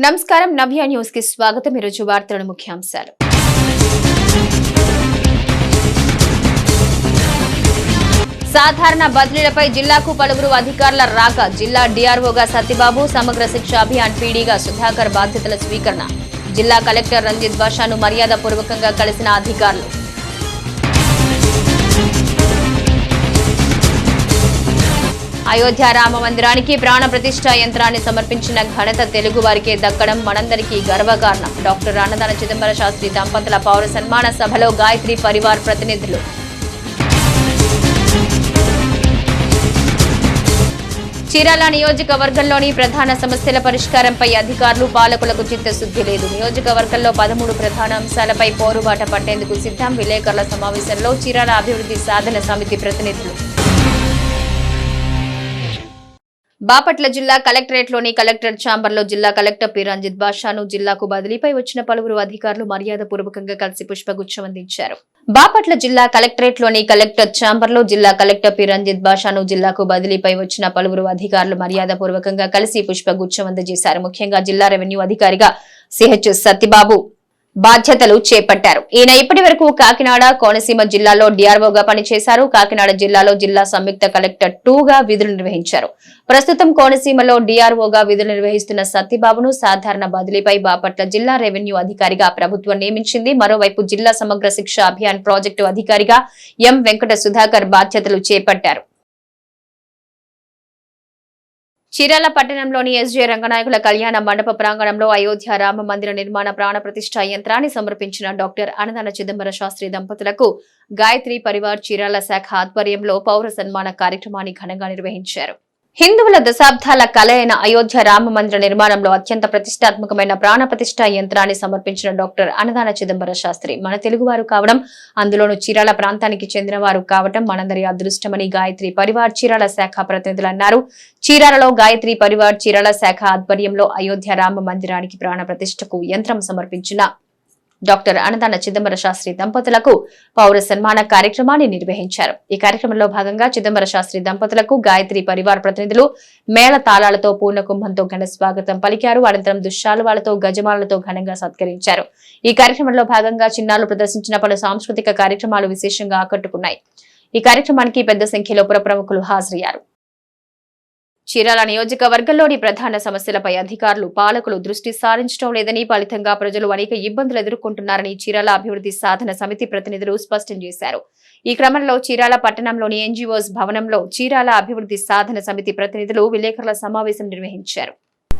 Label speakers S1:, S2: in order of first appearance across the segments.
S1: నమస్కారం నవ్య న్యూస్ కి స్వాగతం। ఈరోజు వార్తల ముఖ్యాంశాలు। సాధారణ బదిలీలపై జిల్లాకు పలువురు అధికారుల రాక। జిల్లా డిఆర్ఓగా సత్యబాబు, సమగ్ర శిక్ష అభియాన్ పీడీగా సుధాకర్ బాధ్యతల స్వీకరణ। జిల్లా కలెక్టర్ రంజిత్ భాషాను మర్యాదపూర్వకంగా కలిసిన అధికారులు। అయోధ్య రామ మందిరానికి ప్రాణ ప్రతిష్ఠ యంత్రాన్ని సమర్పించిన ఘనత తెలుగు వారికే దక్కడం మనందరికీ గర్వకారణం। డాక్టర్ అన్నదాన చిదంబర శాస్త్రి దంపతుల పౌర సన్మాన సభలో గాయత్రి పరివార్ ప్రతినిధులు। చీరాల నియోజకవర్గంలోని ప్రధాన సమస్యల పరిష్కారంపై అధికారులు పాలకులకు చిత్తశుద్ధి లేదు। నియోజకవర్గంలో 13 ప్రధాన అంశాలపై పోరుబాట పట్టేందుకు సిద్ధం। విలేకరుల సమావేశంలో చీరాల అభివృద్ధి సాధన సమితి ప్రతినిధులు। బాపట్ల జిల్లా కలెక్టరేట్లోని కలెక్టర్ ఛాంబర్లో జిల్లా కలెక్టర్ పి రంజిత్ భాషాను జిల్లాకు బదిలీపై వచ్చిన పలువురు అధికారులు మర్యాదపూర్వకంగా కలిసి పుష్పగుచ్చం అందించారు। బాపట్ల జిల్లా కలెక్టరేట్లోని కలెక్టర్ ఛాంబర్లో జిల్లా కలెక్టర్ పి రంజిత్ భాషాను జిల్లాకు బదిలీపై వచ్చిన పలువురు అధికారులు మర్యాదపూర్వకంగా కలిసి పుష్పగుచ్చం అందజేశారు। ముఖ్యంగా జిల్లా రెవెన్యూ అధికారిగా సిహెచ్ సత్యబాబు బాధ్యతలు చేపట్టారు। ఈయన ఇప్పటి వరకు కాకినాడ, కోనసీమ జిల్లాలో డిఆర్ఓగా పనిచేశారు। కాకినాడ జిల్లాలో జిల్లా సంయుక్త కలెక్టర్ 2గా విధులు నిర్వహించారు। ప్రస్తుతం కోనసీమలో డిఆర్ఓగా విధులు నిర్వహిస్తున్న సత్యబాబును సాధారణ బదిలీపై బాపట్ల జిల్లా రెవెన్యూ అధికారిగా ప్రభుత్వం నియమించింది। మరోవైపు జిల్లా సమగ్ర శిక్ష అభియాన్ ప్రాజెక్టు అధికారిగా ఎం వెంకట సుధాకర్ బాధ్యతలు చేపట్టారు। చీరాల పట్టణంలోని ఎస్జే రంగనాయకుల కళ్యాణ మండప ప్రాంగణంలో అయోధ్య రామ మందిర నిర్మాణ ప్రాణ ప్రతిష్ఠ యంత్రాన్ని సమర్పించిన డాక్టర్ అన్నదాన చిదంబర శాస్త్రి దంపతులకు గాయత్రి పరివార్ చీరాల శాఖ ఆధ్వర్యంలో పౌర సన్మాన కార్యక్రమాన్ని ఘనంగా నిర్వహించారు। హిందువుల దశాబ్దాల కళ అయిన అయోధ్య రామ మందిర నిర్మాణంలో అత్యంత ప్రతిష్టాత్మకమైన ప్రాణ ప్రతిష్ఠ యంత్రాన్ని సమర్పించిన డాక్టర్ అన్నదాన చిదంబర శాస్త్రి మన తెలుగువారు కావడం, అందులోనూ చీరాల ప్రాంతానికి చెందిన వారు కావడం మనందరి అదృష్టమని గాయత్రి పరివార్ చీరాల శాఖ ప్రతినిధులు అన్నారు। చీరాలలో గాయత్రి పరివార్ చీరాల శాఖ ఆధ్వర్యంలో అయోధ్య రామ మందిరానికి ప్రాణ ప్రతిష్ఠకు యంత్రం సమర్పించిన డాక్టర్ అన్నదాన చిదంబర శాస్త్రి దంపతులకు పౌర సన్మాన కార్యక్రమాన్ని నిర్వహించారు। ఈ కార్యక్రమంలో భాగంగా చిదంబర శాస్త్రి దంపతులకు గాయత్రి పరివార్ ప్రతినిధులు మేళ తాళాలతో పూర్ణ కుంభంతో ఘన స్వాగతం పలికారు। అనంతరం దుశ్శాలువాలతో గజమాలతో ఘనంగా సత్కరించారు। ఈ కార్యక్రమంలో భాగంగా చిన్నారులు ప్రదర్శించిన పలు సాంస్కృతిక కార్యక్రమాలు విశేషంగా ఆకట్టుకున్నాయి। ఈ కార్యక్రమానికి పెద్ద సంఖ్యలో పుర ప్రముఖులు హాజరయ్యారు। చీరాల నియోజకవర్గంలోని ప్రధాన సమస్యలపై అధికారులు పాలకులు దృష్టి సారించడం లేదని, ఫలితంగా ప్రజలు అనేక ఇబ్బందులు ఎదుర్కొంటున్నారని చీరాల అభివృద్ధి సాధన సమితి ప్రతినిధులు స్పష్టం చేశారు। ఈ క్రమంలో చీరాల పట్టణంలోని ఎన్జీఓస్ భవనంలో చీరాల అభివృద్ధి సాధన సమితి ప్రతినిధులు విలేకరుల సమావేశం నిర్వహించారు।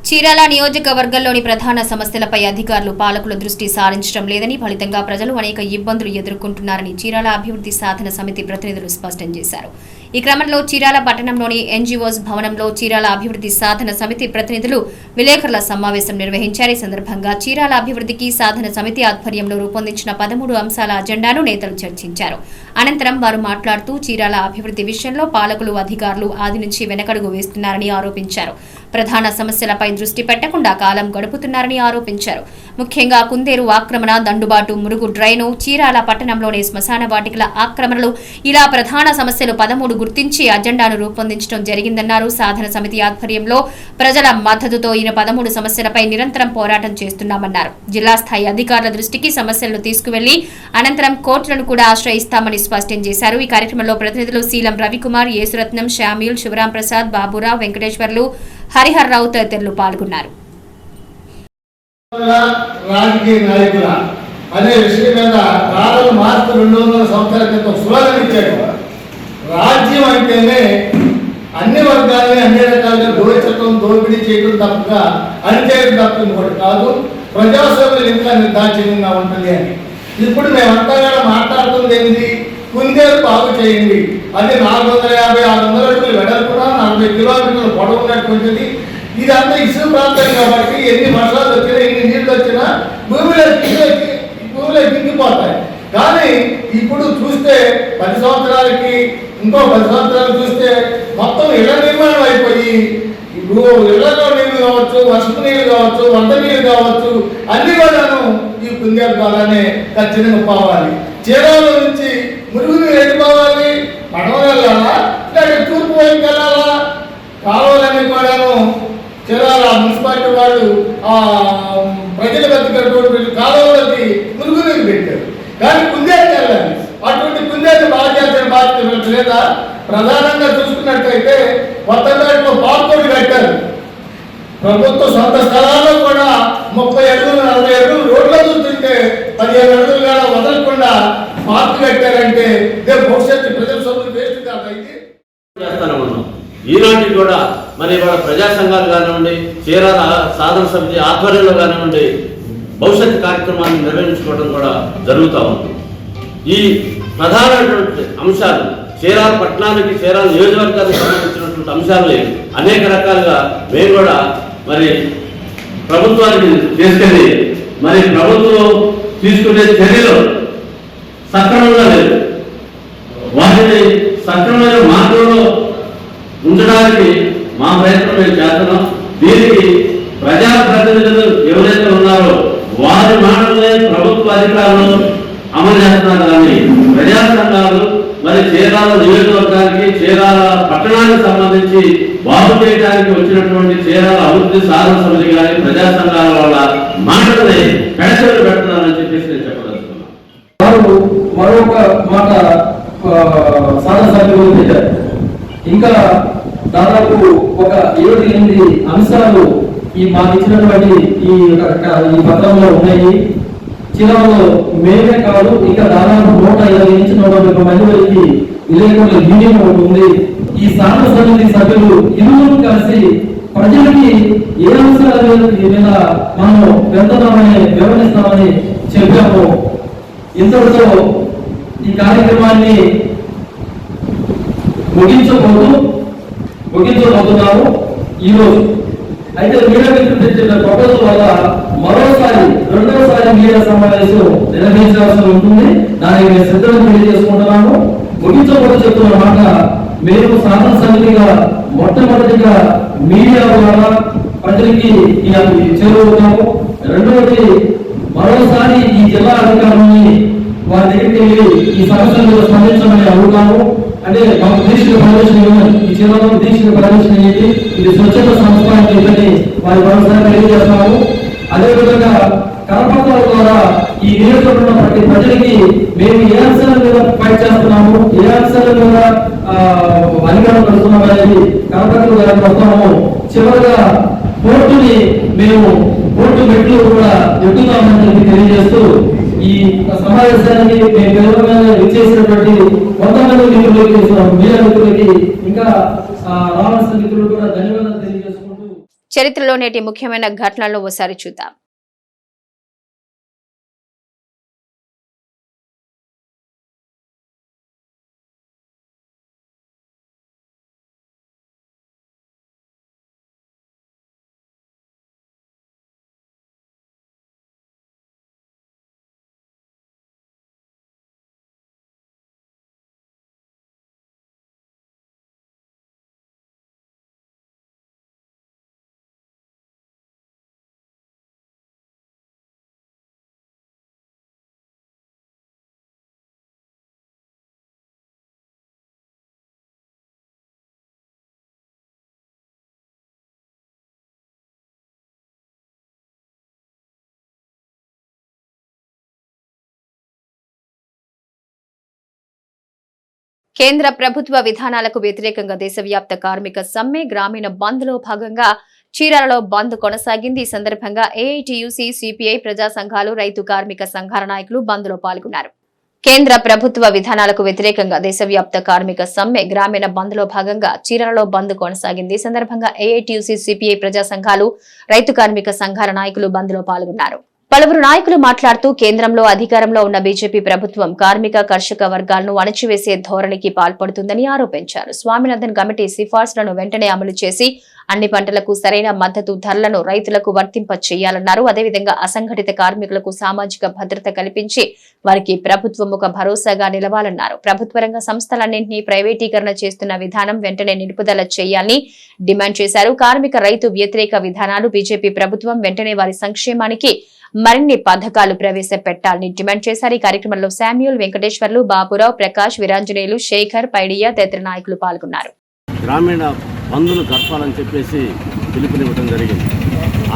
S1: చీరాల నియోజకవర్గంలోని ప్రధాన సమస్యలపై అధికారులు పాలకుల దృష్టి సారించడం లేదని, ఫలితంగా ప్రజలు అనేక ఇబ్బందులు ఎదుర్కొంటున్నారని చీరాల అభివృద్ధి సాధన సమితి ప్రతినిధులు స్పష్టం చేశారు। ఈ క్రమంలో చీరాల పట్టణంలోని ఎన్జీఓస్ భవనంలో చీరాల అభివృద్ధి సాధన సమితి ప్రతినిధులు విలేకరుల సమావేశం నిర్వహించారు। ఈ సందర్భంగా చీరాల అభివృద్ధికి సాధన సమితి ఆధ్వర్యంలో రూపొందించిన 13 అంశాల అజెండాను నేతలు చర్చించారు। అనంతరం వారు మాట్లాడుతూ చీరాల అభివృద్ధి విషయంలో పాలకులు అధికారులు ఆది నుంచి వెనకడుగు వేస్తున్నారని ఆరోపించారు। ప్రధాన సమస్యలపై దృష్టి పెట్టకుండా కాలం గడుపుతున్నారని ఆరోపించారు। ముఖ్యంగా కుందేరు ఆక్రమణ, దండుబాటు, మురుగు డ్రైను, చీరాల పట్టణంలోని శ్మశాన వాటికల ఆక్రమణలు ఇలా ప్రధాన సమస్యలు 13 గుర్తించి అజెండాను రూపొందించడం జరిగిందన్నారు। సాధన సమితి ఆధ్వర్యంలో ప్రజల మద్దతుతో ఈయన 13 సమస్యలపై నిరంతరం పోరాటం చేస్తున్నామన్నారు। జిల్లా స్థాయి అధికారుల దృష్టికి సమస్యలను తీసుకువెళ్లి అనంతరం కోర్టులను కూడా ఆశ్రయిస్తామని స్పష్టం చేశారు। ఈ కార్యక్రమంలో ప్రతినిధులు శీలం రవికుమార్, యేసురత్నం, శ్యామ్యూల్, శివరాం ప్రసాద్, బాబురావు, వెంకటేశ్వర్లు, హరిహర్ రావు తదితరులు పాల్గొన్నారు।
S2: రాజకీయ నాయకుల అనే విషయం మీద కాలం మార్పు 200 సంవత్సరాల క్రితం స్లోగన్ ఇచ్చాడు। రాజ్యం అంటేనే అన్ని వర్గాలని అన్ని రకాలుగా దోచడం, దోపిడీ చేయడం తప్ప అణిచేయడం తప్ప ఇంకోటి కాదు, ప్రజాస్వామ్యం ఇంకా నిర్దాక్షిణ్యంగా ఉంటుంది అని। ఇప్పుడు మేమంతా కూడా మాట్లాడుతుంది ఏంటి, కుందేలు బాగు చేయండి, అది 450-600 అడుగులు వెడల్పున 40 కిలోమీటర్లు పొడవున్నటువంటిది। ఇదంతా ఇసుక ప్రాంతం కాబట్టి ఎన్ని వర్షాలు వచ్చినా ఎన్ని నీళ్ళు వచ్చినా భూమిలో దిగిపోతాయి। కానీ ఇప్పుడు చూస్తే 10 సంవత్సరాలకి ఇంకో 10 సంవత్సరాలు చూస్తే మొత్తం ఇళ్ల నిర్మాణం అయిపోయి ఇళ్లలో నీళ్లు కావచ్చు, వర్షపు నీళ్లు కావచ్చు, వంట నీళ్లు కావచ్చు, అన్ని కూడాను ఈ కుందేలు ద్వారానే ఖచ్చితంగా పోవాలి। చీరాల నుంచి మురుగు నీళ్ళు వెళ్ళిపోవాలి, పడవ వెళ్ళాలా లేకపోతే తూర్పు వైపు వెళ్ళాలా, కాలువలన్నీ కూడాను చీరాల మున్సిపాలిటీ వాళ్ళు ప్రజల బతికేటువంటి కాలువలకి మురుగునీరు పెట్టారు. కానీ కుందేలు వెళ్ళాలి, అటువంటి కుందేలు బాగా చేసిన బాధ్యత లేదా. ప్రధానంగా చూసుకున్నట్లయితే కొత్తపేటలో పార్కులు కట్టారు. ప్రభుత్వ సొంత స్థలాల్లో కూడా 30 అడుగులు 40 అడుగులు రోడ్ల చూస్తుంటే 15 అడుగులు కూడా వదలకుండా పార్కు కట్టారంటే భవిష్యత్తు ప్రజల సొమ్ము వేస్ట్ కాదైతే
S3: చేస్తానే ఉన్నాం. ఈనాటికి కూడా మరి ఇవాళ ప్రజా సంఘాలు కానివ్వండి, చీరాల సాధన సమితి ఆధ్వర్యంలో కానివ్వండి భవిష్యత్ కార్యక్రమాన్ని నిర్వహించుకోవడం కూడా జరుగుతూ ఉంది. ఈ ప్రధానమైనటువంటి అంశాలు చీరాల పట్టణానికి, చీరాల నియోజకవర్గానికి సంబంధించినటువంటి అంశాలని అనేక రకాలుగా మేము కూడా మరి ప్రభుత్వానికి తీసుకెళ్ళి మరి ప్రభుత్వం తీసుకునే చర్యలు సక్రమంగా లేదు, వాటిని సక్రమైన మార్గంలో ఉంచడానికి మా ప్రయత్నం మేము చేస్తున్నాం. దీనికి ప్రజాప్రతినిధులు ఎవరైతే ఉన్నారో వారి మాటలే ప్రభుత్వ అధికారులు అమలు చేస్తున్నారు. కానీ ప్రజా సంఘాలు మరి చీరాల నియోజకవర్గానికి, చీరాల పట్టణానికి సంబంధించి బాగు చేయడానికి వచ్చినటువంటి చీరాల అభివృద్ధి సాధన సమితి కానీ ప్రజా సంఘాల వల్ల మాటల్ని పెడచెలు పెడుతున్నారని చెప్పేసి నేను చెప్పదలుచుకున్నాను.
S4: మరొక మాట సాధన సమితి పెట్టారు. ఇంకా దాదాపు ఒక 7-8 అంశాలు ఈ మాకు ఇచ్చినటువంటి ఈ పత్రంలో ఉన్నాయి. చీరాలలో మేమే కాదు, ఇంకా దాదాపు 120 నుంచి 130 మంది వరకు విలేకరుల యూనియన్ ఒకటి ఉంది. ఈ సాధన సమితి సభ్యులు ఇరువురు కలిసి ప్రజలకి ఏ అంశాల మీద మనం వెళ్తున్నామని వివరిస్తామని చెప్పాము. ఇంతటితో ఈ కార్యక్రమాన్ని ముగించబోతున్నాము ఈరోజు. అయితే మీడియా మిత్రులు తెచ్చిన ప్రపోజల్ వల్ల మరోసారి రెండవసారి మీడియా సమావేశం నిర్వహించాల్సి ఉంటుంది. దానికి మేము సిద్ధంగా తెలియజేసుకుంటున్నాము. ముగించబోతూ చెప్తున్న మాట, మేము సాధన సమితిగా మొట్టమొదటిగా మీడియా ద్వారా ప్రజలకి చేరువుతాము. రెండవది, మరోసారి ఈ జిల్లా అధికారులని వారి దగ్గరికి వెళ్ళి ఈ సమస్యల మీద స్పందించమని అడుగుతాము. అంటే మాకు దీక్షిక ప్రదర్శన ఇవ్వండి, ఈ జిల్లాలో దీక్షిక ప్రదర్శన ఏంటి, ఇది స్వచ్ఛత సంస్థ అని వారి మరోసారి తెలియజేస్తాము. అదేవిధంగా కరపత్రాల ద్వారా ఈ నియోజకవర్గంలో ప్రతి ప్రజలకి మేము ఏ అంశాల మీద ఫైట్ చేస్తున్నాము, ఏ అంశాల మీద అధికారం పెడుతున్నాము అనేది కరపత్రాలు గారికి వస్తాము. చివరిగా కోర్టుని మేము కోర్టు మెట్లు కూడా ఎక్కుతామని చెప్పి తెలియజేస్తూ ఈ సమావేశానికి మేము విచ్చేసినటువంటి 100 మంది మిత్రులకి, మీడియా మిత్రులకి, ఇంకా రావాల్సిన మిత్రులు కూడా ధన్యవాదాలు తెలియజేసుకుంటూ
S1: చరిత్రలో నేటి ముఖ్యమైన ఘటనలను ఓసారి చూద్దాం. కేంద్ర ప్రభుత్వ విధానాలకు వ్యతిరేకంగా దేశవ్యాప్త కార్మిక సమ్మె గ్రామీణ బంద్ లో భాగంగా చీరాలలో బంద్ కొనసాగింది. ఈ సందర్భంగా ఏఐటీయూసీ, సిపిఐ, ప్రజా సంఘాలు, రైతు కార్మిక సంఘాల నాయకులు బంద్ లో పాల్గొన్నారు. కేంద్ర ప్రభుత్వ విధానాలకు వ్యతిరేకంగా దేశవ్యాప్త కార్మిక సమ్మె గ్రామీణ బంద్ లో భాగంగా చీరాలలో బంద్ కొనసాగింది. ఈ సందర్భంగా ఏఐటీయూసీ, సిపిఐ, ప్రజా సంఘాలు, రైతు కార్మిక సంఘాల నాయకులు బంద్ లో పాల్గొన్నారు. పలువురు నాయకులు మాట్లాడుతూ కేంద్రంలో అధికారంలో ఉన్న బీజేపీ ప్రభుత్వం కార్మిక, కర్షక వర్గాలను అణచివేసే ధోరణికి పాల్పడుతుందని ఆరోపించారు. స్వామినాథన్ కమిటీ సిఫార్సులను వెంటనే అమలు చేసి అన్ని పంటలకు సరైన మద్దతు ధరలను రైతులకు వర్తింప చేయాలన్నారు. అదేవిధంగా అసంఘటిత కార్మికులకు సామాజిక భద్రత కల్పించి వారికి ప్రభుత్వం ఒక భరోసాగా నిలవాలన్నారు. ప్రభుత్వ రంగ సంస్థలన్నింటినీ ప్రైవేటీకరణ చేస్తున్న విధానం వెంటనే నిలుపుదల చేయాలని డిమాండ్ చేశారు. కార్మిక, రైతు వ్యతిరేక విధానాలు బీజేపీ ప్రభుత్వం వెంటనే వారి సంక్షేమానికి మరిన్ని పథకాలు ప్రవేశపెట్టాలని డిమాండ్ చేశారు. ఈ కార్యక్రమంలో శామ్యూల్, వెంకటేశ్వర్లు, బాబురావు, ప్రకాష్, వీరాంజనేయులు, శేఖర్, పైడియా తదితర నాయకులు పాల్గొన్నారు.
S3: గ్రామీణ బంధులు జరపాలని చెప్పేసి పిలుపునివ్వడం జరిగింది.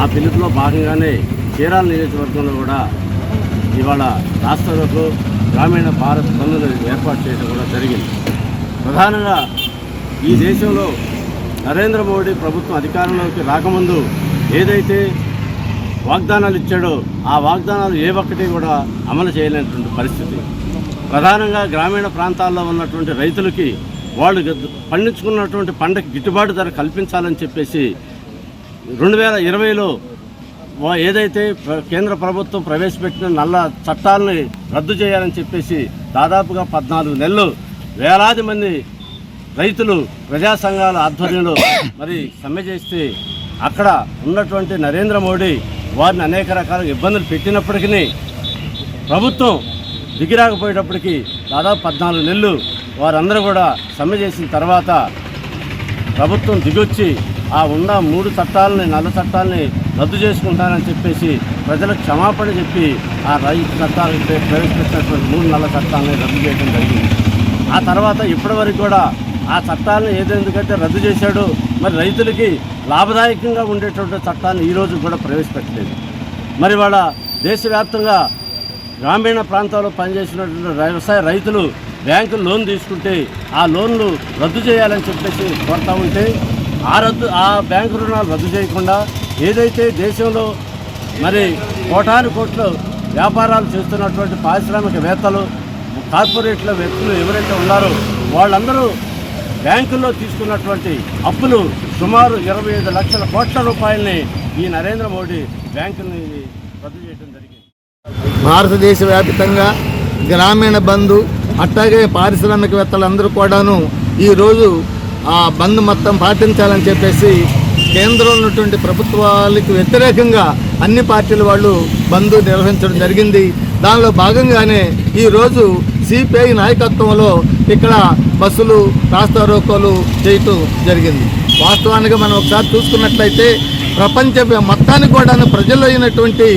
S3: ఆ ఆ పిలుపులో భాగంగానే చీరాల నియోజకవర్గంలో కూడా ఇవాళ రాష్ట్రంలో గ్రామీణ భారత్ బంద్ను ఏర్పాటు చేయడం కూడా జరిగింది. ప్రధానంగా ఈ దేశంలో నరేంద్ర మోడీ ప్రభుత్వం అధికారంలోకి రాకముందు ఏదైతే వాగ్దానాలు ఇచ్చాడో ఆ వాగ్దానాలు ఏ ఒక్కటి కూడా అమలు చేయలేనటువంటి పరిస్థితి. ప్రధానంగా గ్రామీణ ప్రాంతాల్లో ఉన్నటువంటి రైతులకి వాళ్ళు పండించుకున్నటువంటి పంటకి గిట్టుబాటు ధర కల్పించాలని చెప్పేసి 2020లో ఏదైతే కేంద్ర ప్రభుత్వం ప్రవేశపెట్టిన నల్ల చట్టాలని రద్దు చేయాలని చెప్పేసి దాదాపుగా 14 నెలలు వేలాది మంది రైతులు ప్రజా సంఘాల ఆధ్వర్యంలో మరి సమ్మె చేస్తే అక్కడ ఉన్నటువంటి నరేంద్ర మోడీ వారిని అనేక రకాల ఇబ్బందులు పెట్టినప్పటికీ ప్రభుత్వం దిగిరాకపోయేటప్పటికీ దాదాపు 14 నెలలు వారందరూ కూడా సమ్మె చేసిన తర్వాత ప్రభుత్వం దిగొచ్చి ఆ ఉన్న 3 చట్టాలని నల్ల చట్టాలని రద్దు చేసుకుంటానని చెప్పేసి ప్రజలకు క్షమాపణ చెప్పి ఆ రైతు చట్టాలను ప్రవేశపెట్టినటువంటి 3 నల్ల చట్టాలని రద్దు చేయడం జరిగింది. ఆ తర్వాత ఇప్పటివరకు కూడా ఆ చట్టాలను ఏదెందుకంటే రద్దు చేశాడో మరి రైతులకి లాభదాయకంగా ఉండేటువంటి చట్టాలను ఈరోజు కూడా ప్రవేశపెట్టలేదు. మరి వాళ్ళ దేశవ్యాప్తంగా గ్రామీణ ప్రాంతాల్లో పనిచేసినటువంటి వ్యవసాయ రైతులు బ్యాంకులు లోన్ తీసుకుంటే ఆ లోన్లు రద్దు చేయాలని చెప్పేసి కోరుతూ ఉంటే ఆ బ్యాంకు రుణాలు రద్దు చేయకుండా ఏదైతే దేశంలో మరి కోటాను కోట్ల వ్యాపారాలు చేస్తున్నటువంటి పారిశ్రామికవేత్తలు కార్పొరేట్ల వ్యక్తులు ఎవరైతే ఉన్నారో వాళ్ళందరూ బ్యాంకుల్లో తీసుకున్నటువంటి అప్పులు సుమారు 25 లక్షల కోట్ల రూపాయలని ఈ నరేంద్ర మోడీ బ్యాంకుని రద్దు చేయడం జరిగింది.
S2: భారతదేశ వ్యాప్తంగా గ్రామీణ బంధు అట్లాగే పారిశ్రామికవేత్తలందరూ కూడాను ఈరోజు ఆ బంద్ మొత్తం పాటించాలని చెప్పేసి కేంద్రంలో ఉన్నటువంటి ప్రభుత్వాలకు వ్యతిరేకంగా అన్ని పార్టీల వాళ్ళు బంద్ నిర్వహించడం జరిగింది. దానిలో భాగంగానే ఈరోజు సిపిఐ నాయకత్వంలో ఇక్కడ బస్సులు రాస్తా రోకోలు చేయటం జరిగింది. వాస్తవానికి మనం ఒకసారి చూసుకున్నట్లయితే ప్రపంచ మొత్తానికి కూడా ప్రజలు అయినటువంటి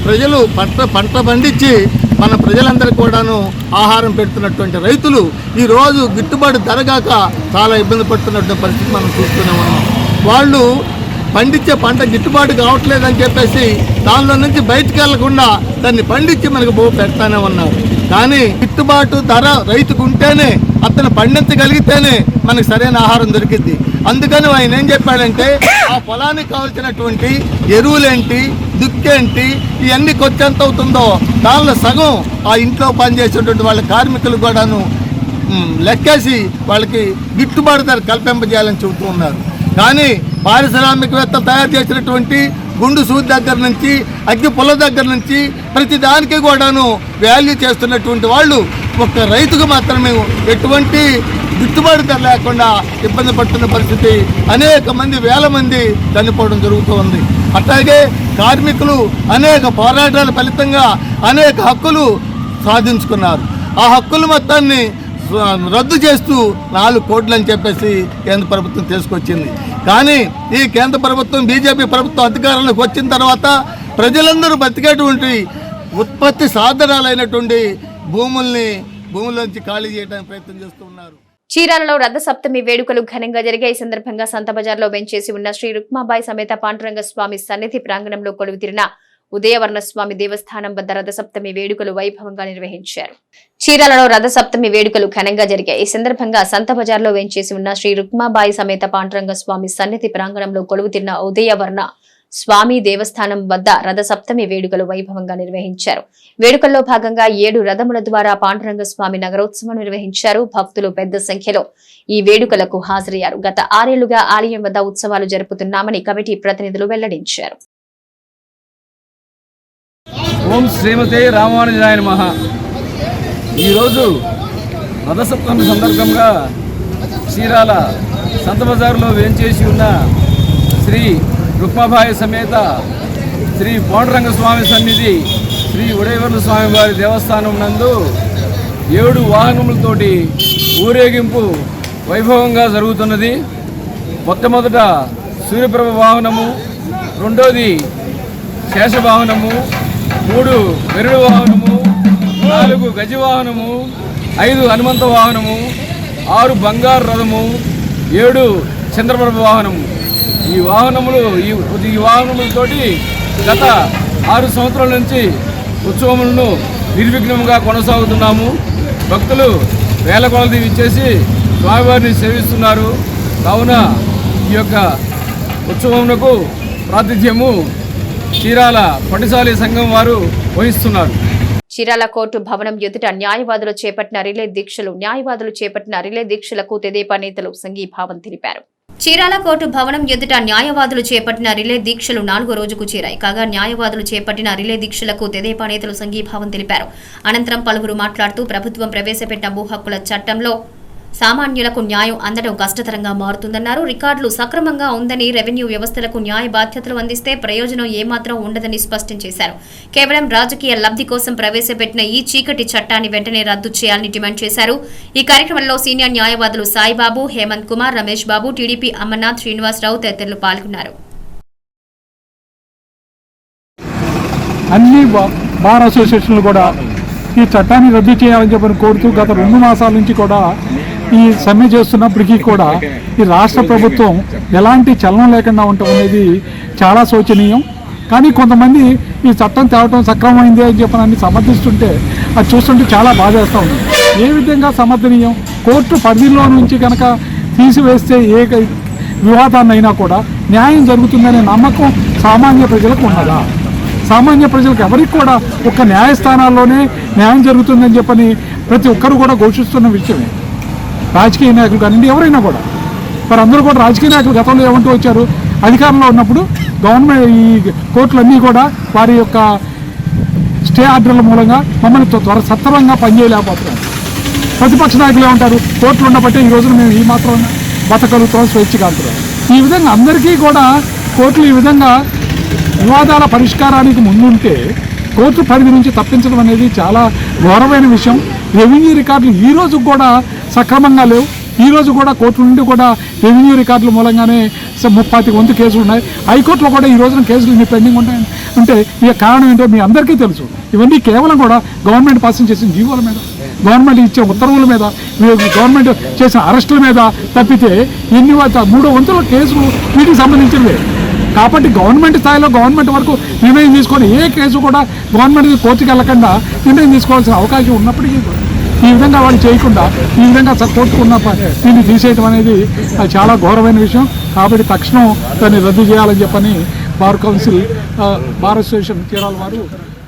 S2: ప్రజలు పంట పండించి మన ప్రజలందరికీ కూడాను ఆహారం పెడుతున్నటువంటి రైతులు ఈరోజు గిట్టుబాటు ధరగాక చాలా ఇబ్బంది పడుతున్నటువంటి పరిస్థితి మనం చూస్తూనే ఉన్నాం. వాళ్ళు పండించే పంట గిట్టుబాటు కావట్లేదని చెప్పేసి దానిలో నుంచి బయటకు వెళ్లకుండా దాన్ని పండించి మనకు పెడతానే ఉన్నారు. కానీ గిట్టుబాటు ధర రైతుకు ఉంటేనే అతను పండించగలిగితేనే మనకు సరైన ఆహారం దొరికింది. అందుకని ఆయన ఏం చెప్పాడంటే ఆ పొలానికి కావాల్సినటువంటి ఎరువులేంటి దుక్కేంటి ఇవన్నీ ఖర్చు ఎంత అవుతుందో దానిలో సగం ఆ ఇంట్లో పనిచేసేటువంటి వాళ్ళ కార్మికులు కూడాను లెక్కేసి వాళ్ళకి గిట్టుబాటు ధర కల్పింపజేయాలని చెబుతూ ఉన్నారు. కానీ పారిశ్రామికవేత్తలు తయారు చేసినటువంటి గుండు సూది దగ్గర నుంచి అగ్గి పుల్ల దగ్గర నుంచి ప్రతి దానికి కూడాను వాల్యూ చేస్తున్నటువంటి వాళ్ళు ఒక రైతుకు మాత్రమే ఎటువంటి గిట్టుబాటు ధర లేకుండా ఇబ్బంది పడుతున్న పరిస్థితి. అనేక మంది వేల మంది చనిపోవడం జరుగుతూ ఉంది. అట్లాగే కార్మికులు అనేక పోరాటాల ఫలితంగా అనేక హక్కులు సాధించుకున్నారు. ఆ హక్కుల మొత్తాన్ని రద్దు చేస్తూ 4 కోట్లు అని చెప్పేసి కేంద్ర ప్రభుత్వం తీసుకొచ్చింది. కానీ ఈ కేంద్ర ప్రభుత్వం బీజేపీ ప్రభుత్వం అధికారంలోకి వచ్చిన తర్వాత ప్రజలందరూ బతికేటువంటి ఉత్పత్తి సాధనాలైనటువంటి భూముల్లోంచి ఖాళీ చేయడానికి ప్రయత్నం చేస్తూ ఉన్నారు.
S1: చీరాలలో రథ సప్తమి వేడుకలు ఘనంగా జరిగాయి. ఈ సందర్భంగా సంత బజార్లో వెంచేసి ఉన్న శ్రీ రుక్మాబాయి సమేత పాండురంగ స్వామి సన్నిధి ప్రాంగణంలో కొలువుతీరిన ఉదయవర్ణ స్వామి దేవస్థానం వద్ద రథ సప్తమి వేడుకలు వైభవంగా నిర్వహించారు. చీరాలలో రథ సప్తమి వేడుకలు ఘనంగా జరిగాయి. ఈ సందర్భంగా సంత బజార్లో వెంచేసి ఉన్న శ్రీ రుక్మాబాయి సమేత పాండురంగ స్వామి సన్నిధి ప్రాంగణంలో కొలువుతీరిన ఉదయవర్ణ స్వామి దేవస్థానం వద్ద రథ సప్తమి వేడుకలు వైభవంగా నిర్వహించారు. వేడుకల్లో భాగంగా 7 రథముల ద్వారా పాండురంగ స్వామి నగరోత్సవం నిర్వహించారు. భక్తులు పెద్ద సంఖ్యలో ఈ వేడుకలకు హాజరయ్యారు. గత 6 ఏళ్లుగా ఆలయం వద్ద ఉత్సవాలు జరుపుతున్నామని కమిటీ ప్రతినిధులు వెల్లడించారు.
S5: ఓం శ్రీమతే రామానుజాయ నమః. ఈరోజు రథసప్తమి సందర్భంగా చీరాల సంత బజారులో వేంచేసి ఉన్న శ్రీ రుక్మాబాయి సమేత శ్రీ పాండురంగ స్వామి సన్నిధి శ్రీ ఉదయవర్ణ స్వామి వారి దేవస్థానం నందు 7 వాహనములతోటి ఊరేగింపు వైభవంగా జరుగుతున్నది. మొట్టమొదట సూర్యప్రభ వాహనము, రెండోది శేషవాహనము, 3 గరుడ వాహనము, 4 గజ వాహనము, 5 హనుమంత వాహనము, 6 బంగారు రథము, 7 చంద్రప్రభ వాహనము. ఈ వాహనములతోటి గత 6 సంవత్సరాల నుంచి ఉత్సవములను నిర్విఘ్నంగా కొనసాగుతున్నాము. భక్తులు వేల కొలది ఇచ్చేసి స్వామివారిని సేవిస్తున్నారు. కావున ఈ యొక్క ఉత్సవమునకు ప్రాతిథ్యము చీరాల పటిశాలి సంఘం వారు వహిస్తున్నారు.
S1: చీరాల కోర్టు భవనం ఎదుట న్యాయవాదులు చేపట్టిన రిలే దీక్షలకు తెదేపా నేతలు సంఘీభావం తెలిపారు. చీరాల కోర్టు భవనం ఎదుట న్యాయవాదులు చేపట్టిన రిలే దీక్షలు 4వ రోజుకు చేరాయి. కాగా న్యాయవాదులు చేపట్టిన రిలే దీక్షలకు తెదేపా నేతలు సంఘీభావం తెలిపారు. అనంతరం పలువురు మాట్లాడుతూ ప్రభుత్వం ప్రవేశపెట్టిన భూ హక్కుల చట్టంలో సామాన్యులకు న్యాయం అందడం కష్టతరంగా మారుతుందన్నారు. రికార్డులు సక్రమంగా ఉందని, రెవెన్యూ వ్యవస్థలకు న్యాయ బాధ్యతలు అందిస్తే ప్రయోజనం ఏమాత్రం ఉండదని స్పష్టం చేశారు. కేవలం రాజకీయ లబ్ధి కోసం ప్రవేశపెట్టిన ఈ చీకటి చట్టాన్ని వెంటనే రద్దు చేయాలని డిమాండ్ చేశారు. ఈ కార్యక్రమంలో సీనియర్ న్యాయవాదులు సాయిబాబు, హేమంత్ కుమార్, రమేష్ బాబు, టీడీపీ అమర్నాథ్, శ్రీనివాసరావు తదితరులు పాల్గొన్నారు.
S6: అన్ని బార్ అసోసియేషన్లు కూడా ఈ చట్టాన్ని రద్దు చేయాలని చెప్పని కోరుతూ గత 2 మాసాల నుంచి కూడా ఈ సమ్మె చేస్తున్నప్పటికీ కూడా ఈ రాష్ట్ర ప్రభుత్వం ఎలాంటి చలనం లేకుండా ఉండటం అనేది చాలా శోచనీయం. కానీ కొంతమంది ఈ చట్టం తేవటం సక్రమమైంది అని చెప్పని సమర్థిస్తుంటే అది చూస్తుంటే చాలా బాధేస్తూ ఉంది. ఏ విధంగా సమర్థనీయం? కోర్టు పరిధిలో నుంచి కనుక తీసివేస్తే ఏ వివాదాన్ని అయినా కూడా న్యాయం జరుగుతుందనే నమ్మకం సామాన్య ప్రజలకు ఉన్నదా? సామాన్య ప్రజలకు ఎవరికి కూడా ఒక్క న్యాయస్థానాల్లోనే న్యాయం జరుగుతుందని చెప్పని ప్రతి ఒక్కరు కూడా ఘోషిస్తున్న విషయమే. రాజకీయ నాయకులు కానివ్వండి, ఎవరైనా కూడా మరి అందరూ కూడా రాజకీయ నాయకులు గతంలో ఏమంటూ వచ్చారు, అధికారంలో ఉన్నప్పుడు గవర్నమెంట్ ఈ కోర్టులన్నీ కూడా వారి యొక్క స్టే ఆర్డర్ల మూలంగా మమ్మల్ని సత్వరంగా పనిచేయలేకపోతున్నారు. ప్రతిపక్ష నాయకులు ఏమంటారు, కోర్టులు ఉన్నబట్టే ఈ రోజున మేము ఈ మాత్రం బతకలుగుతాం, స్వేచ్ఛగా అంటున్నాం. ఈ విధంగా అందరికీ కూడా కోర్టులు ఈ విధంగా వివాదాల పరిష్కారానికి ముందుంటే కోర్టు పరిధి నుంచి తప్పించడం అనేది చాలా ఘోరమైన విషయం. రెవెన్యూ రికార్డులు ఈ రోజు కూడా సక్రమంగా లేవు. ఈ రోజు కూడా కోర్టు నుండి కూడా రెవెన్యూ రికార్డుల మూలంగానే 30 కేసులు ఉన్నాయి. హైకోర్టులో కూడా ఈ రోజున కేసులు ఇన్ని పెండింగ్ ఉంటాయి. అంటే ఇక కారణం ఏంటో మీ అందరికీ తెలుసు. ఇవన్నీ కేవలం కూడా గవర్నమెంట్ పాస్ చేసిన జీవోల మీద, గవర్నమెంట్ ఇచ్చే ఉత్తర్వుల మీద, గవర్నమెంట్ చేసిన అరెస్టుల మీద తప్పితే ఎన్ని 300 కేసులు వీటికి సంబంధించినవే. కాబట్టి గవర్నమెంట్ స్థాయిలో గవర్నమెంట్ వరకు నిర్ణయం తీసుకొని ఏ కేసు కూడా గవర్నమెంట్ కోర్టుకి వెళ్ళకుండా నిర్ణయం తీసుకోవాల్సిన అవకాశం ఉన్నప్పటికీ ఈ విధంగా వాళ్ళు చేయకుండా ఈ విధంగా కోర్టుకున్న దీన్ని తీసేయడం అనేది అది చాలా ఘోరమైన విషయం. కాబట్టి తక్షణం దాన్ని రద్దు చేయాలని చెప్పని bar council, bar association Chirala వారు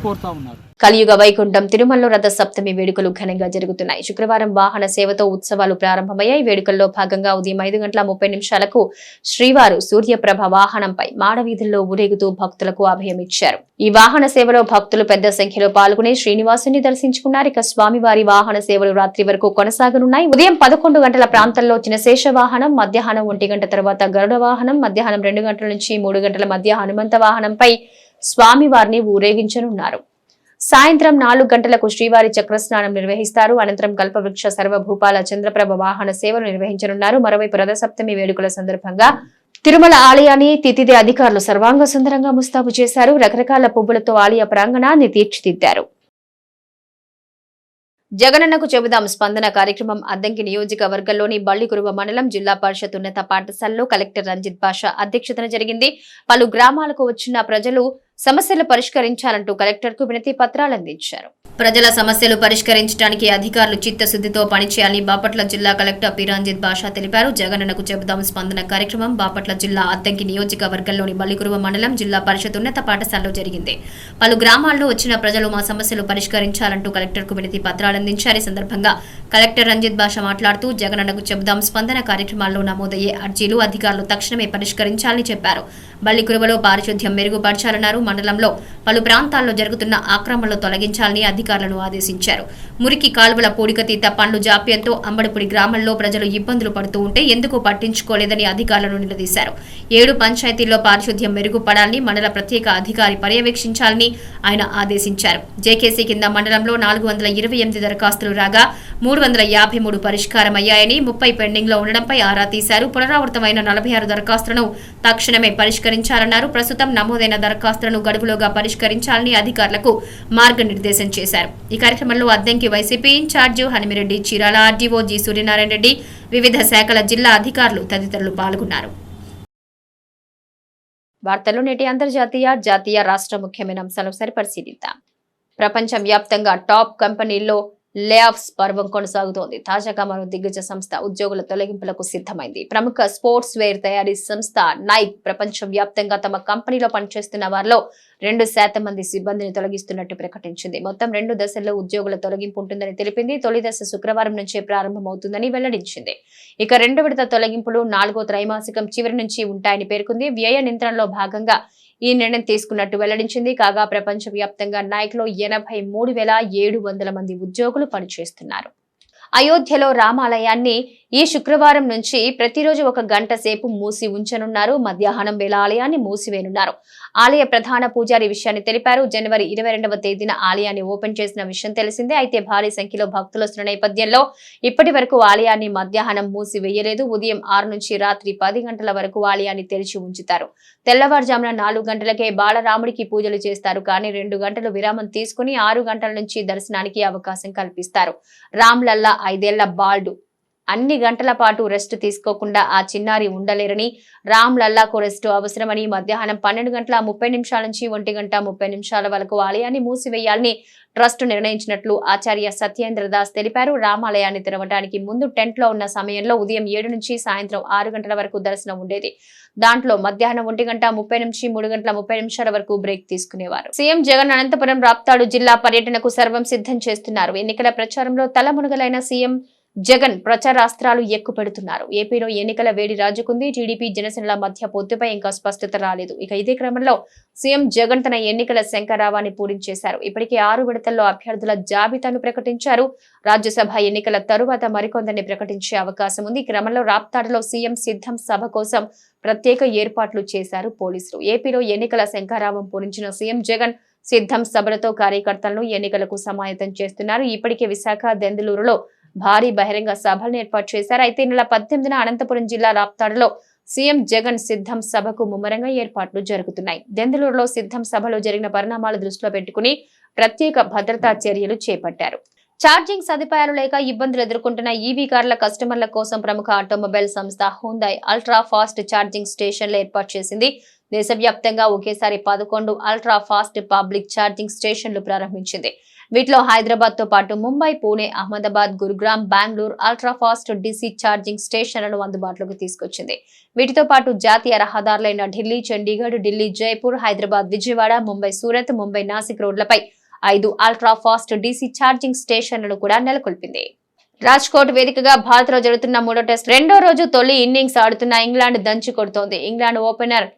S6: కోరుతా ఉన్నారు.
S1: కలియుగ వైకుంఠం తిరుమలలో రథ సప్తమి వేడుకలు ఘనంగా జరుగుతున్నాయి. శుక్రవారం వాహన సేవతో ఉత్సవాలు ప్రారంభమయ్యాయి. వేడుకల్లో భాగంగా ఉదయం 5:30 శ్రీవారు సూర్యప్రభ వాహనంపై మాడవీధుల్లో ఊరేగుతూ భక్తులకు అభయమిచ్చారు. ఈ వాహన సేవలో భక్తులు పెద్ద సంఖ్యలో పాల్గొని శ్రీనివాసుని దర్శించుకున్నారు. ఇక స్వామివారి వాహన సేవలు రాత్రి వరకు కొనసాగనున్నాయి. ఉదయం 11 గంటల ప్రాంతంలో చినశేష వాహనం, మధ్యాహ్నం 1 గంట తర్వాత గరుడ వాహనం, మధ్యాహ్నం 2 గంటల నుంచి 3 గంటల మధ్య హనుమంత వాహనంపై స్వామివారిని ఊరేగించనున్నారు. సాయంత్రం 4 గంటలకు శ్రీవారి చక్రస్నానం నిర్వహిస్తారు. అనంతరం కల్పవృక్ష సర్వభూపాల చంద్రప్రభ వాహన సేవలు నిర్వహించనున్నారు. మరోవైపు రథసప్తమి వేడుకల సందర్భంగా తిరుమల ఆలయాన్ని తితిదే అధికారులు సర్వాంగ సుందరంగా ముస్తాబు చేశారు. రకరకాల పువ్వులతో ఆలయ ప్రాంగణాన్ని తీర్చిదిద్దారు. జగనన్నకు చెబుదాం స్పందన కార్యక్రమం అద్దంకి నియోజకవర్గంలోని బల్లికురువ మండలం జిల్లా పరిషత్ ఉన్నత పాఠశాలలో కలెక్టర్ రంజిత్ బాషా అధ్యక్షతన జరిగింది. పలు గ్రామాలకు వచ్చిన ప్రజలు సమస్యలు పరిష్కరించాలంటూ కలెక్టర్ కు వినతి పత్రాలు అందించారు. ప్రజల సమస్యలు పరిష్కరించడానికి అధికారులు చిత్తశుద్ధితో పనిచేయాలని బాపట్ల జిల్లా కలెక్టర్ పి రంజిత్ బాషా తెలిపారు. జగనన్నకు చెబుదాం స్పందన కార్యక్రమం బాపట్ల జిల్లా అద్దంకి నియోజకవర్గంలోని బల్లికురువ మండలం జిల్లా పరిషత్ ఉన్నత పాఠశాలలో జరిగింది. పలు గ్రామాల్లో వచ్చిన ప్రజలు మా సమస్యలు పరిష్కరించాలంటూ కలెక్టర్ కు వినతి పత్రాలు అందించారు. ఈ సందర్భంగా కలెక్టర్ రంజిత్ బాషా మాట్లాడుతూ జగనన్నకు చెబుదాం స్పందన కార్యక్రమాల్లో నమోదయ్యే అర్జీలు అధికారులు తక్షణమే పరిష్కరించాలని చెప్పారు. బల్లికురువలో పారిశుద్ధ్యం మెరుగుపరచాలన్నారు. మండలంలో పలు ప్రాంతాల్లో జరుగుతున్న ఆక్రమణలు తొలగించాలని అధికారులను ఆదేశించారు. మురికి కాలువల పూడికతీత పనులు జాప్యంతో అంబడిపుడి గ్రామంలో ప్రజలు ఇబ్బందులు పడుతూ ఉంటే ఎందుకు పట్టించుకోలేదని అధికారులను నిలదీశారు. 7 పంచాయతీల్లో పారిశుద్ధ్యం మెరుగుపడాలని మండల ప్రత్యేక అధికారి పర్యవేక్షించాలని ఆయన ఆదేశించారు. జేకేసీ కింద మండలంలో 428 దరఖాస్తులు రాగా 353 పరిష్కారమయ్యాయని, 30 పెండింగ్ లో ఉండడంపై ఆరా తీశారు. పునరావృతమైన 46 దరఖాస్తులను తక్షణమే పరిష్కరించాలన్నారు. ప్రస్తుతం నమోదైన దరఖాస్తులను గడువులోగా పరిష్కరించాలని అధికారులకు మార్గనిర్దేశం చేశారు. ఈ కార్యక్రమంలో Addanki YCP incharge Hanimireddy, Chirala RDO G Suryanarayana Reddy, వివిధ శాఖల జిల్లా అధికారులు తదితరులు పాల్గొన్నారు. వార్తల్లో నేటి అంతర్జాతీయ జాతీయ రాష్ట్ర ముఖ్యమైన అంశాలను పరిశీలిద్దాం. ప్రపంచ వ్యాప్తంగా టాప్ కంపెనీల్లో లే ఆఫ్స్ పర్వం కొనసాగుతోంది. తాజాగా మరో దిగ్గజ సంస్థ ఉద్యోగుల తొలగింపులకు సిద్ధమైంది. ప్రముఖ స్పోర్ట్స్ వేర్ తయారీ సంస్థ నైక్ ప్రపంచ వ్యాప్తంగా తమ కంపెనీలో పనిచేస్తున్న వారిలో 2% మంది సిబ్బందిని తొలగిస్తున్నట్టు ప్రకటించింది. మొత్తం 2 దశల్లో ఉద్యోగుల తొలగింపు ఉంటుందని తెలిపింది. తొలి దశ శుక్రవారం నుంచే ప్రారంభమవుతుందని వెల్లడించింది. ఇక 2వ విడత తొలగింపులు 4వ త్రైమాసికం చివరి నుంచి ఉంటాయని పేర్కొంది. వ్యయ నియంత్రణలో భాగంగా ఈ నిర్ణయం తీసుకున్నట్టు వెల్లడించింది. కాగా ప్రపంచ వ్యాప్తంగా నైక్ లో 83,700 మంది ఉద్యోగులు పనిచేస్తున్నారు. అయోధ్యలో రామాలయాన్ని ఈ శుక్రవారం నుంచి ప్రతిరోజు 1 గంట సేపు మూసి ఉంచనున్నారు. మధ్యాహ్నం వేళ ఆలయాన్ని మూసివేనున్నారు. ఆలయ ప్రధాన పూజారి విషయాన్ని తెలిపారు. జనవరి 22వ తేదీన ఆలయాన్ని ఓపెన్ చేసిన విషయం తెలిసిందే. అయితే భారీ సంఖ్యలో భక్తులు వస్తున్న నేపథ్యంలో ఇప్పటి వరకు ఆలయాన్ని మధ్యాహ్నం మూసివేయలేదు. ఉదయం 6 నుంచి రాత్రి 10 గంటల వరకు ఆలయాన్ని తెరిచి ఉంచుతారు. తెల్లవారుజామున 4 గంటలకే బాలరాముడికి పూజలు చేస్తారు. కానీ 2 గంటలు విరామం తీసుకుని 6 గంటల నుంచి దర్శనానికి అవకాశం కల్పిస్తారు. రామ్ లల్లా 5 ఏళ్ల బాలుడు అన్ని గంటల పాటు రెస్ట్ తీసుకోకుండా ఆ చిన్నారి ఉండలేరని, రామ్ లల్లాకు రెస్ట్ అవసరమని మధ్యాహ్నం 12 గంటల 30 నిమిషాల నుంచి 1 గంట 30 నిమిషాల వరకు ఆలయాన్ని మూసివేయాలని ట్రస్ట్ నిర్ణయించినట్లు ఆచార్య సత్యేంద్ర దాస్ తెలిపారు. రామాలయాన్ని తెరవడానికి ముందు టెంట్ లో ఉన్న సమయంలో ఉదయం 7 నుంచి సాయంత్రం 6 గంటల వరకు దర్శనం ఉండేది. దాంట్లో మధ్యాహ్నం 1 గంట 30 నుంచి 3 గంటల 30 నిమిషాల వరకు బ్రేక్ తీసుకునేవారు. సీఎం జగన్ అనంతపురం రాప్తాడు జిల్లా పర్యటనకు సర్వం సిద్ధం చేస్తున్నారు. ఎన్నికల ప్రచారంలో తలమునగలైన సీఎం జగన్ ప్రచారాస్త్రాలు ఎక్కుపెడుతున్నారు. ఏపీలో ఎన్నికల వేడి రాజుకుంది. టీడీపీ జనసేనల మధ్య పొత్తుపై ఇంకా స్పష్టత రాలేదు. ఇక ఇదే క్రమంలో సీఎం జగన్ తన ఎన్నికల శంఖారావాన్ని పూరించేశారు. ఇప్పటికే 6 విడతల్లో అభ్యర్థుల జాబితాను ప్రకటించారు. రాజ్యసభ ఎన్నికల తరువాత మరికొందరిని ప్రకటించే అవకాశం ఉంది. ఈ క్రమంలో రాప్తాడులో సీఎం సిద్ధం సభ కోసం ప్రత్యేక ఏర్పాట్లు చేశారు పోలీసులు. ఏపీలో ఎన్నికల శంఖారావం పూరించిన సీఎం జగన్ సిద్ధం సభలతో కార్యకర్తలను ఎన్నికలకు సమాయత్తం చేస్తున్నారు. ఇప్పటికే విశాఖ, దెందులూరులో భారీ బహిరంగ సభలను ఏర్పాటు చేశారు. అయితే నెల 18న అనంతపురం జిల్లా రాప్తాడులో సీఎం జగన్ సిద్ధం సభకు ముమ్మరంగా ఏర్పాట్లు జరుగుతున్నాయి. దెందులూరులో సిద్ధం సభలో జరిగిన పరిణామాలు దృష్టిలో పెట్టుకుని ప్రత్యేక భద్రతా చర్యలు చేపట్టారు. ఛార్జింగ్ సదుపాయాలు లేక ఇబ్బందులు ఎదుర్కొంటున్న ఈవీ కార్ల కస్టమర్ల కోసం ప్రముఖ ఆటోమొబైల్ సంస్థ హ్యుండై అల్ట్రా ఫాస్ట్ ఛార్జింగ్ స్టేషన్లు ఏర్పాటు చేసింది. దేశవ్యాప్తంగా ఒకేసారి 11 అల్ట్రా ఫాస్ట్ పబ్లిక్ ఛార్జింగ్ స్టేషన్లు ప్రారంభించింది. వీటిలో హైదరాబాద్ తో పాటు Mumbai, Pune, Ahmedabad, Gurugram, Bengaluru ultra fast DC charging స్టేషన్లను అందుబాటులోకి తీసుకొచ్చింది. వీటితో పాటు జాతీయ రహదారులైన ఢిల్లీ, చండీగఢ్, ఢిల్లీ, జైపూర్, హైదరాబాద్, విజయవాడ, ముంబై, సూరత్, ముంబై, నాసిక్ రోడ్లపై 5 అల్ట్రా ఫాస్ట్ డీసీ ఛార్జింగ్ స్టేషన్లను కూడా నెలకొల్పింది. రాజ్కోట్ వేదికగా భారత్ లో జరుగుతున్న 3వ టెస్ట్ 2వ రోజు తొలి ఇన్నింగ్స్ ఆడుతున్న ఇంగ్లాండ్ దంచి కొడుతోంది. ఇంగ్లాండ్ ఓపెనర్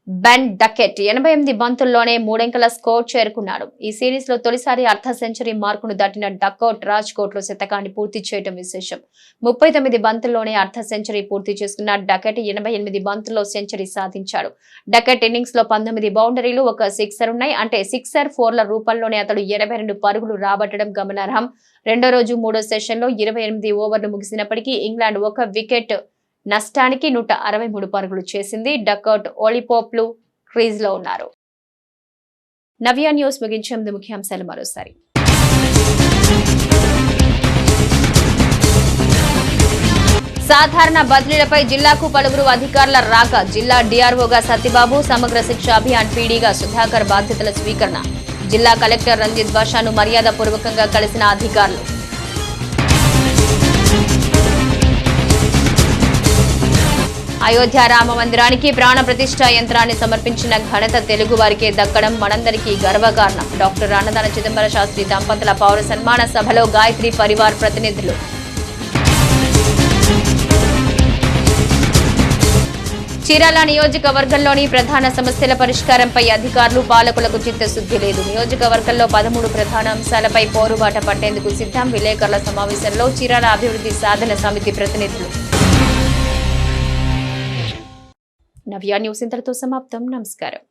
S1: బెన్ డకెట్ 88 బంతుల్లోనే 3 అంకెల స్కోర్ చేరుకున్నాడు. ఈ సిరీస్ లో తొలిసారి అర్ధ సెంచరీ మార్కును దాటిన డకౌట్ రాజ్కోట్ లో శతకాన్ని పూర్తి చేయడం విశేషం. 39 బంతుల్లోనే అర్ధ సెంచరీ పూర్తి చేసుకున్న డకెట్ 88 బంతుల్లో సెంచరీ సాధించాడు. డకెట్ ఇన్నింగ్స్ లో 19 బౌండరీలు, 1 సిక్సర్ ఉన్నాయి. అంటే సిక్సర్ 4ల రూపంలోనే అతడు 82 పరుగులు రాబట్టడం గమనార్హం. 2వ రోజు 3వ సెషన్ లో 28 ఓవర్లు ముగిసినప్పటికీ ఇంగ్లాండ్ 1 వికెట్ నష్టానికి 163 పరుగులు చేసింది. డకౌట్, ఓలిపోప్లు క్రీజ్ లో ఉన్నారు. నవ్య న్యూస్ ముగించే ముందు ముఖ్యాంశాలు మరోసారి. సాధారణ బదిలీలపై జిల్లాకు పలువురు అధికారుల రాక. జిల్లా డిఆర్ఓగా సత్యబాబు, సమగ్ర శిక్ష అభియాన్ పీడీగా సుధాకర్ బాధ్యతల స్వీకరణ. జిల్లా కలెక్టర్ రంజిత్ భాషాను మర్యాదపూర్వకంగా కలిసిన అధికారులు. అయోధ్య రామ మందిరానికి ప్రాణ ప్రతిష్ఠ యంత్రాన్ని సమర్పించిన ఘనత తెలుగు వారికే దక్కడం మనందరికీ గర్వకారణం. డాక్టర్ అన్నదాన చిదంబర శాస్త్రి దంపతుల పౌర సన్మాన సభలో గాయత్రి పరివార్ ప్రతినిధులు. చీరాల నియోజకవర్గంలోని ప్రధాన సమస్యల పరిష్కారంపై అధికారులు, పాలకులకు చిత్తశుద్ధి లేదు. నియోజకవర్గంలో 13 ప్రధాన అంశాలపై పోరుబాట పట్టేందుకు సిద్ధం. విలేకరుల సమావేశంలో చీరాల అభివృద్ధి సాధన సమితి ప్రతినిధులు. నవ్య న్యూస్ ఇంతటితో సమాప్తం. నమస్కారం.